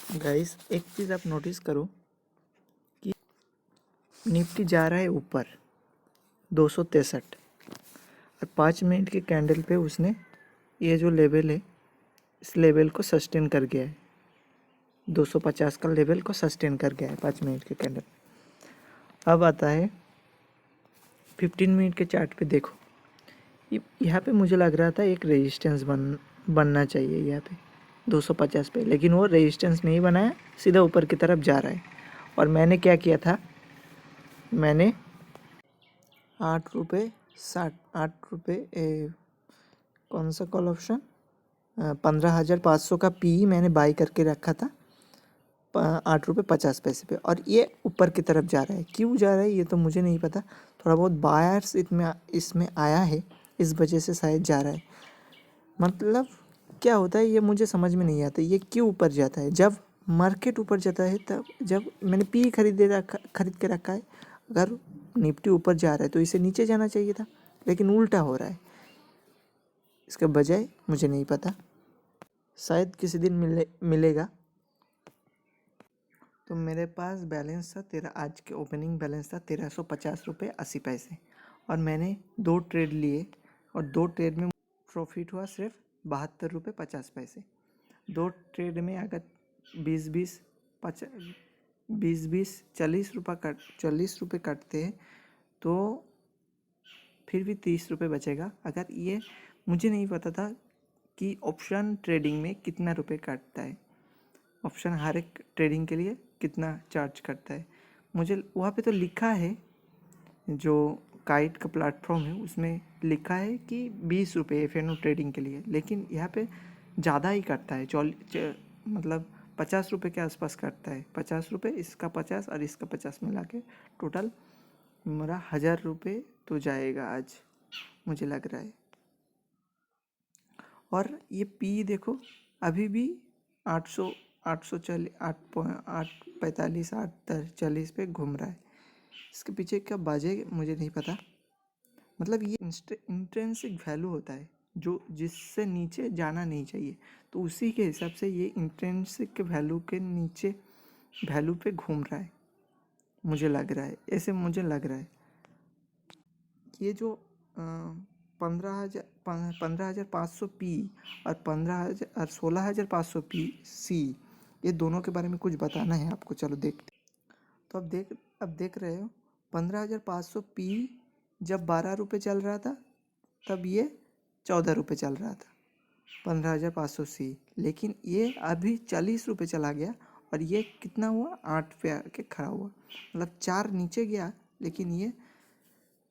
Guys, एक चीज़ आप notice करो कि निफ्टी जा रहा है ऊपर 263 और 5 मिनट के कैंडल पे उसने ये जो लेवल है इस लेवल को सस्टेन कर गया है। 250 का लेवल को सस्टेन कर गया है 5 मिनट के कैंडल। अब आता है 15 मिनट के चार्ट पे। देखो यहाँ पे मुझे लग रहा था एक रेजिस्टेंस बनना चाहिए यहाँ पे 250 पे, लेकिन वो रेजिस्टेंस नहीं बनाया, सीधा ऊपर की तरफ जा रहा है। और मैंने क्या किया था, मैंने 8 रुपये कौन सा कॉल ऑप्शन 15,500 का पी मैंने बाई करके रखा था 8 रुपये 50 पैसे पे। और ये ऊपर की तरफ जा रहा है। क्यों जा रहा है ये तो मुझे नहीं पता, थोड़ा बहुत बायर्स इसमें आया है, इस वजह से शायद जा रहा है। मतलब क्या होता है ये मुझे समझ में नहीं आता, ये क्यों ऊपर जाता है। जब मार्केट ऊपर जाता है तब, जब मैंने पी खरीद के रखा है, अगर निफ्टी ऊपर जा रहा है तो इसे नीचे जाना चाहिए था, लेकिन उल्टा हो रहा है। इसके बजाय मुझे नहीं पता, शायद किसी दिन मिलेगा। तो मेरे पास बैलेंस था आज के ओपनिंग बैलेंस था 1350 रुपये 80 पैसे, और मैंने 2 ट्रेड लिए और 2 ट्रेड में प्रॉफिट हुआ सिर्फ 72 रुपये 50 पैसे। 2 ट्रेड में अगर 20-20 40 रुपये कटते हैं तो फिर भी 30 रुपये बचेगा। अगर ये मुझे नहीं पता था कि ऑप्शन ट्रेडिंग में कितना रुपये काटता है, ऑप्शन हर एक ट्रेडिंग के लिए कितना चार्ज करता है। मुझे वहाँ पे तो लिखा है, जो काइट का प्लेटफॉर्म है उसमें लिखा है कि 20 रुपये एफएनओ ट्रेडिंग के लिए, लेकिन यहाँ पे ज़्यादा ही काटता है। मतलब 50 रुपये के आसपास काटता है। 50 रुपये, इसका 50 और इसका 50 मिला के टोटल मेरा 1000 रुपये तो जाएगा आज, मुझे लग रहा है। और ये पी देखो अभी भी 800 840 845 840 पे घूम रहा है। इसके पीछे क्या बाजे मुझे नहीं पता। मतलब ये इंट्रिंसिक वैल्यू होता है जो जिससे नीचे जाना नहीं चाहिए, तो उसी के हिसाब से ये इंट्रिंसिक वैल्यू के नीचे वैल्यू पे घूम रहा है, मुझे लग रहा है, ऐसे मुझे लग रहा है। ये जो 15,500 पी और 15,000 और 16,500 पी सी, ये दोनों के बारे में कुछ बताना है आपको। चलो देखते। तो अब देख रहे हो 15,500 पी जब 12 रुपये चल रहा था तब ये 14 रुपये चल रहा था 15,500 सी, लेकिन ये अभी 40 रुपये चला गया और ये कितना हुआ 8 पे आके खड़ा हुआ। मतलब 4 नीचे गया लेकिन ये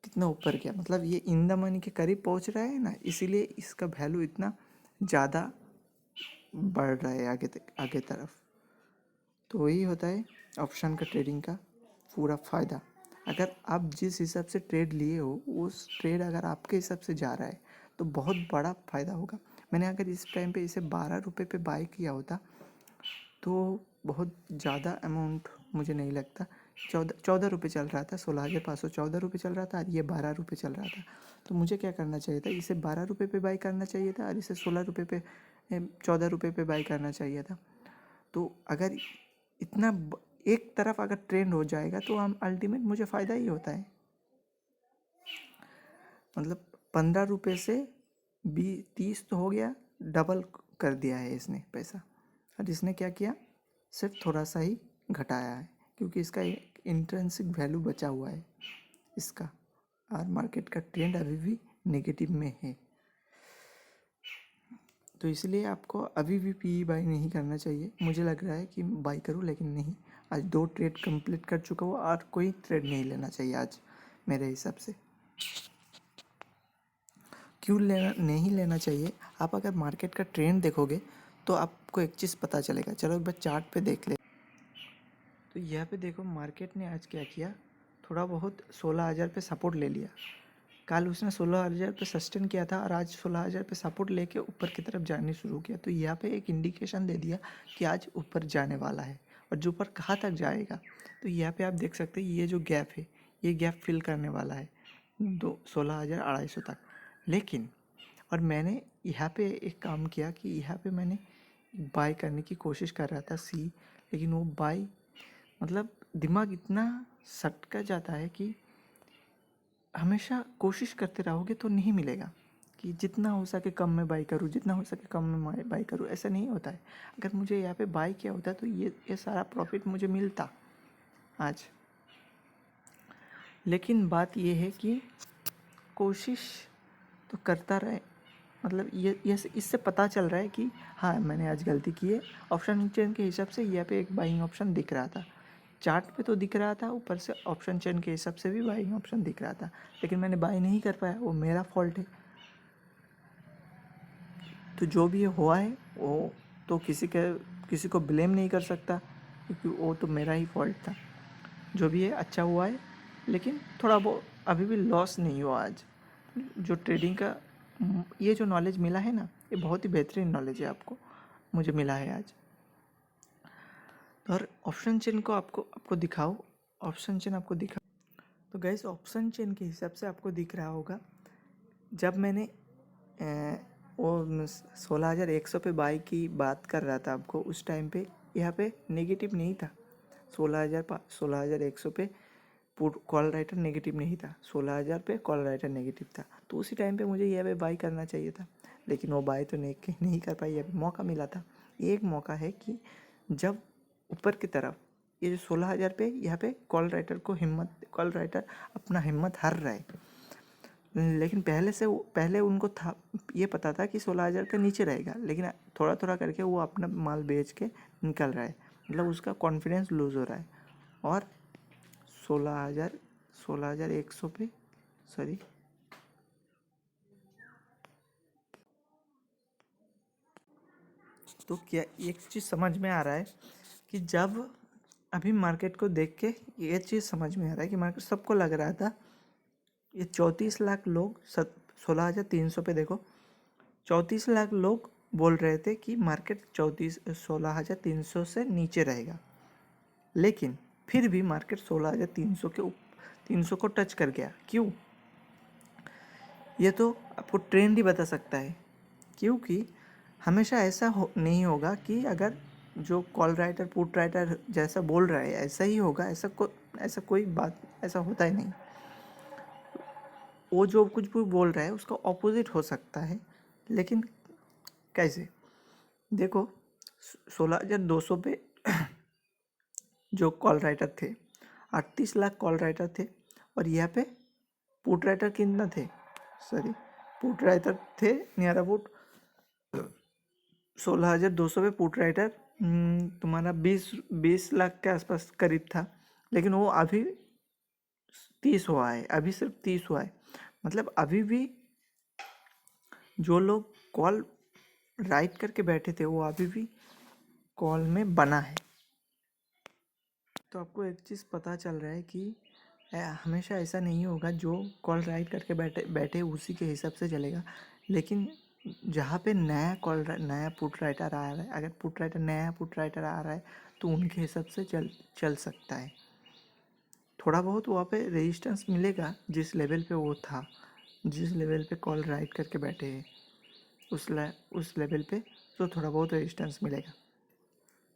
कितना ऊपर गया, मतलब ये इन द मनी के करीब पहुंच रहा है ना, इसीलिए इसका वैल्यू इतना ज़्यादा बढ़ रहा है आगे तरफ। तो वही होता है ऑप्शन का ट्रेडिंग का पूरा फ़ायदा। अगर आप जिस हिसाब से ट्रेड लिए हो उस ट्रेड अगर आपके हिसाब से जा रहा है तो बहुत बड़ा फ़ायदा होगा। मैंने अगर इस टाइम पे इसे 12 रुपये पे बाय किया होता तो बहुत ज़्यादा अमाउंट मुझे नहीं लगता। 14 रुपये चल रहा था, 16,500 14 रुपये चल रहा था और ये 12 रुपये चल रहा था। तो मुझे क्या करना चाहिए था, इसे 12 रुपये पे बाई करना चाहिए था और इसे 16 रुपये पे 14 रुपये पे बाई करना चाहिए था। तो अगर इतना एक तरफ अगर ट्रेंड हो जाएगा तो हम अल्टीमेट मुझे फ़ायदा ही होता है। मतलब 15 रुपये से 30 तो हो गया, डबल कर दिया है इसने पैसा। और इसने क्या किया, सिर्फ थोड़ा सा ही घटाया है क्योंकि इसका इंट्रिंसिक वैल्यू बचा हुआ है इसका, और मार्केट का ट्रेंड अभी भी नेगेटिव में है। तो इसलिए आपको अभी भी पी बाई नहीं करना चाहिए। मुझे लग रहा है कि बाई करूँ, लेकिन नहीं। आज 2 ट्रेड कंप्लीट कर चुका हूँ और कोई ट्रेड नहीं लेना चाहिए आज मेरे हिसाब से। क्यों नहीं लेना चाहिए, आप अगर मार्केट का ट्रेंड देखोगे तो आपको एक चीज़ पता चलेगा। चलो एक बार चार्ट पे देख ले। तो यहाँ पे देखो मार्केट ने आज क्या किया, थोड़ा बहुत 16,000 पे सपोर्ट ले लिया। कल उसने 16,000 पे सस्टेन किया था और आज 16,000 पे सपोर्ट लेके ऊपर की तरफ जाने शुरू किया। तो यहाँ पे एक इंडिकेशन दे दिया कि आज ऊपर जाने वाला है, और जो ऊपर कहाँ तक जाएगा तो यहाँ पे आप देख सकते हैं ये जो गैप है ये गैप फिल करने वाला है 16,250 तक। लेकिन और मैंने यहाँ पे एक काम किया कि यहाँ पे मैंने बाय करने की कोशिश कर रहा था सी, लेकिन वो बाय मतलब दिमाग इतना सटका जाता है कि हमेशा कोशिश करते रहोगे तो नहीं मिलेगा कि जितना हो सके कम में बाय करूँ, जितना हो सके कम में बाय करूँ, ऐसा नहीं होता है। अगर मुझे यहाँ पे बाय किया होता तो ये सारा प्रॉफिट मुझे मिलता आज। लेकिन बात ये है कि कोशिश तो करता रहे, मतलब ये इससे पता चल रहा है कि हाँ मैंने आज गलती की है। ऑप्शन चेन के हिसाब से यहाँ पे एक बाइंग ऑप्शन दिख रहा था, चार्ट पे तो दिख रहा था, ऊपर से ऑप्शन चेन के हिसाब से भी बाइंग ऑप्शन दिख रहा था, लेकिन मैंने बाय नहीं कर पाया, वो मेरा फॉल्ट है। तो जो भी हुआ है वो तो किसी को ब्लेम नहीं कर सकता, क्योंकि वो तो मेरा ही फॉल्ट था। जो भी है अच्छा हुआ है, लेकिन थोड़ा वो अभी भी लॉस नहीं हुआ आज। जो ट्रेडिंग का ये जो नॉलेज मिला है ना, ये बहुत ही बेहतरीन नॉलेज है आपको, मुझे मिला है आज। और ऑप्शन चेन को आपको दिखाओ, ऑप्शन चेन आपको दिखाओ तो गाइस ऑप्शन चेन के हिसाब से आपको दिख रहा होगा, जब मैंने वो 16,100 पे बाई की बात कर रहा था आपको, उस टाइम पे यहाँ पे नेगेटिव नहीं था। 16,100 पे कॉल राइटर नेगेटिव नहीं था, 16,000 पे कॉल राइटर नेगेटिव था। तो उसी टाइम पे मुझे यहाँ पे बाई करना चाहिए था, लेकिन वो बाई तो नहीं कर पाई। अभी मौका मिला था, एक मौका है कि जब ऊपर की तरफ ये जो 16,000 पे यहाँ पे कॉल राइटर अपना हिम्मत हार रहा है, लेकिन पहले उनको था, ये पता था कि 16,000 के नीचे रहेगा, लेकिन थोड़ा थोड़ा करके वो अपना माल बेच के निकल रहा है, मतलब उसका कॉन्फिडेंस लूज हो रहा है। और 16,100 पे सॉरी तो क्या एक चीज़ समझ में आ रहा है कि जब अभी मार्केट को देख के ये चीज़ समझ में आ रहा है कि मार्केट सबको लग रहा था ये 34 लाख लोग 16,300 पे देखो, 34 लाख लोग बोल रहे थे कि मार्केट 16,300 से नीचे रहेगा, लेकिन फिर भी मार्केट 16,300 के 300 को टच कर गया। क्यों? ये तो आपको ट्रेंड ही बता सकता है, क्योंकि हमेशा ऐसा नहीं होगा कि अगर जो कॉल राइटर पुट राइटर जैसा बोल रहा है ऐसा ही होगा, ऐसा कोई बात ऐसा होता ही नहीं। वो जो कुछ भी बोल रहा है उसका ऑपोजिट हो सकता है, लेकिन कैसे? देखो 16,200 पे जो कॉल राइटर थे 38 लाख कॉल राइटर थे, और यहाँ पे पुट राइटर कितना थे, सॉरी पुट राइटर थे नियर अबाउट 16,200 पे पुट राइटर तुम्हारा 20 लाख के आसपास करीब था, लेकिन वो अभी 30 हुआ है, अभी सिर्फ 30 हुआ है। मतलब अभी भी जो लोग कॉल राइट करके बैठे थे वो अभी भी कॉल में बना है। तो आपको एक चीज़ पता चल रहा है कि हमेशा ऐसा नहीं होगा जो कॉल राइट करके बैठे उसी के हिसाब से चलेगा, लेकिन जहाँ पे नया पुट राइटर आ रहा है, अगर नया पुट राइटर आ रहा है तो उनके हिसाब से चल सकता है। थोड़ा बहुत वहाँ पे रेजिस्टेंस मिलेगा, जिस लेवल पे वो था, जिस लेवल पे कॉल राइट करके बैठे हैं उस लेवल पे तो थोड़ा बहुत रेजिस्टेंस मिलेगा।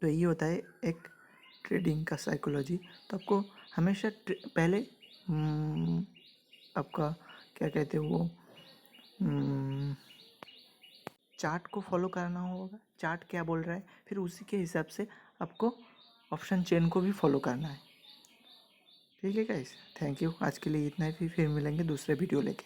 तो यही होता है एक ट्रेडिंग का साइकोलॉजी। तो आपको हमेशा पहले आपका क्या कहते हैं वो चार्ट को फॉलो करना होगा, चार्ट क्या बोल रहा है, फिर उसी के हिसाब से आपको ऑप्शन चेन को भी फॉलो करना है। ठीक है गाइस, थैंक यू। आज के लिए इतना ही, फिर मिलेंगे दूसरे वीडियो लेके।